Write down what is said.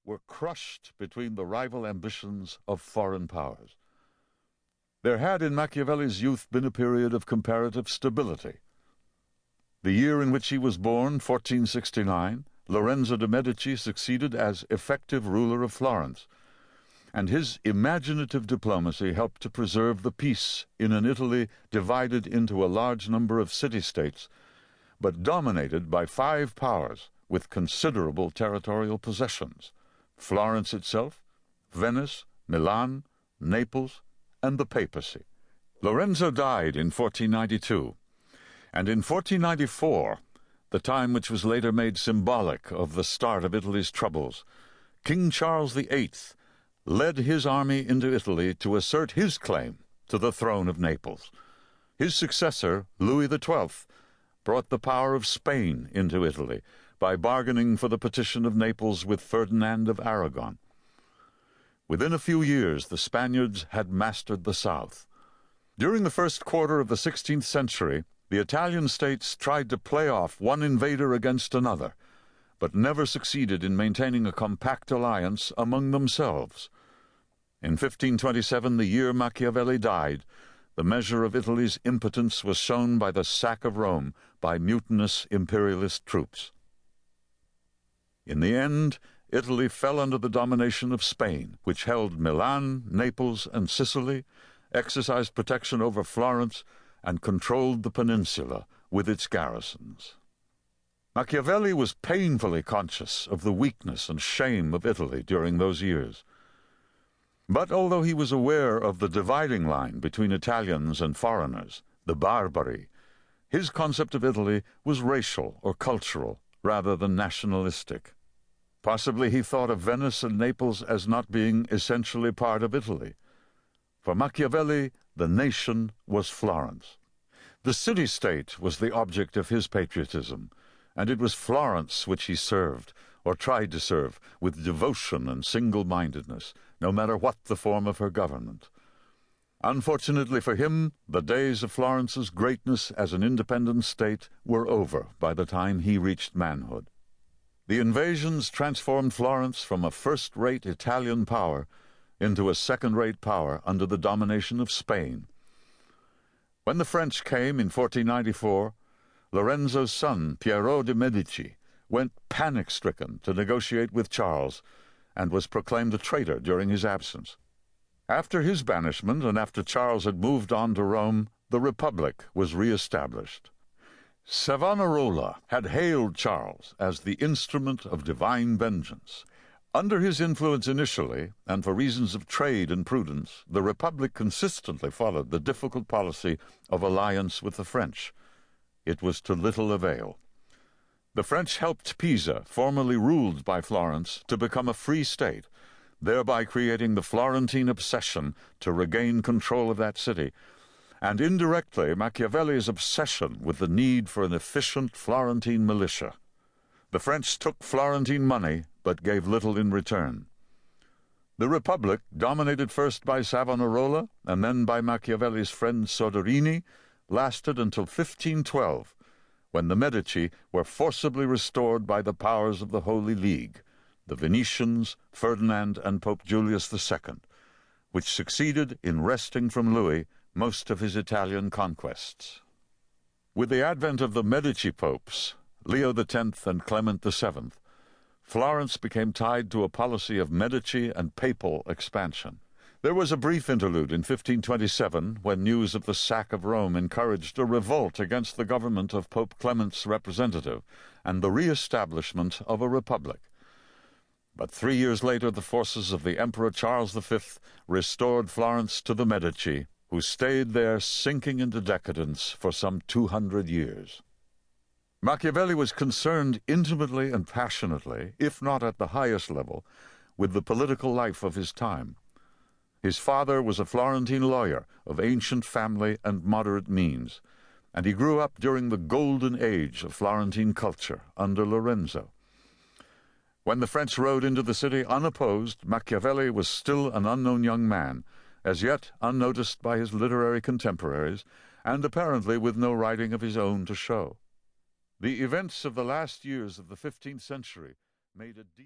were crushed between the rival ambitions of foreign powers. There had in Machiavelli's youth been a period of comparative stability. The year in which he was born, 1469, Lorenzo de' Medici succeeded as effective ruler of Florence, and his imaginative diplomacy helped to preserve the peace in an Italy divided into a large number of city-states, but dominated by 5 powers with considerable territorial possessions: Florence itself, Venice, Milan, Naples, and the papacy. Lorenzo died in 1492, and in 1494, the time which was later made symbolic of the start of Italy's troubles, King Charles VIII led his army into Italy to assert his claim to the throne of Naples. His successor, Louis XII, brought the power of Spain into Italy by bargaining for the partition of Naples with Ferdinand of Aragon. Within a few years, the Spaniards had mastered the south. During the first quarter of the 16th century, the Italian states tried to play off one invader against another, but never succeeded in maintaining a compact alliance among themselves. In 1527, the year Machiavelli died, the measure of Italy's impotence was shown by the sack of Rome by mutinous imperialist troops. In the end, Italy fell under the domination of Spain, which held Milan, Naples, and Sicily, exercised protection over Florence, and controlled the peninsula with its garrisons. Machiavelli was painfully conscious of the weakness and shame of Italy during those years. But although he was aware of the dividing line between Italians and foreigners, the barbari, his concept of Italy was racial or cultural rather than nationalistic. Possibly he thought of Venice and Naples as not being essentially part of Italy. For Machiavelli, the nation was Florence. The city-state was the object of his patriotism, and it was Florence which he served, or tried to serve, with devotion and single-mindedness, no matter what the form of her government. Unfortunately for him, the days of Florence's greatness as an independent state were over by the time he reached manhood. The invasions transformed Florence from a first-rate Italian power into a second-rate power under the domination of Spain. When the French came in 1494, Lorenzo's son, Piero de' Medici, went panic-stricken to negotiate with Charles and was proclaimed a traitor during his absence. After his banishment and after Charles had moved on to Rome, the Republic was re-established. Savonarola had hailed Charles as the instrument of divine vengeance. Under his influence initially, and for reasons of trade and prudence, the Republic consistently followed the difficult policy of alliance with the French. It was to little avail. The French helped Pisa, formerly ruled by Florence, to become a free state, thereby creating the Florentine obsession to regain control of that city, and indirectly Machiavelli's obsession with the need for an efficient Florentine militia. The French took Florentine money, but gave little in return. The Republic, dominated first by Savonarola and then by Machiavelli's friend Soderini, lasted until 1512, when the Medici were forcibly restored by the powers of the Holy League, the Venetians, Ferdinand, and Pope Julius II, which succeeded in wresting from Louis most of his Italian conquests. With the advent of the Medici popes, Leo X and Clement VII, Florence became tied to a policy of Medici and papal expansion. There was a brief interlude in 1527 when news of the sack of Rome encouraged a revolt against the government of Pope Clement's representative and the re-establishment of a republic. But 3 years later, the forces of the Emperor Charles V restored Florence to the Medici, who stayed there sinking into decadence for some 200 years. Machiavelli was concerned intimately and passionately, if not at the highest level, with the political life of his time. His father was a Florentine lawyer of ancient family and moderate means, and he grew up during the golden age of Florentine culture under Lorenzo. When the French rode into the city unopposed, Machiavelli was still an unknown young man, as yet unnoticed by his literary contemporaries, and apparently with no writing of his own to show. The events of the last years of the 15th century made a deep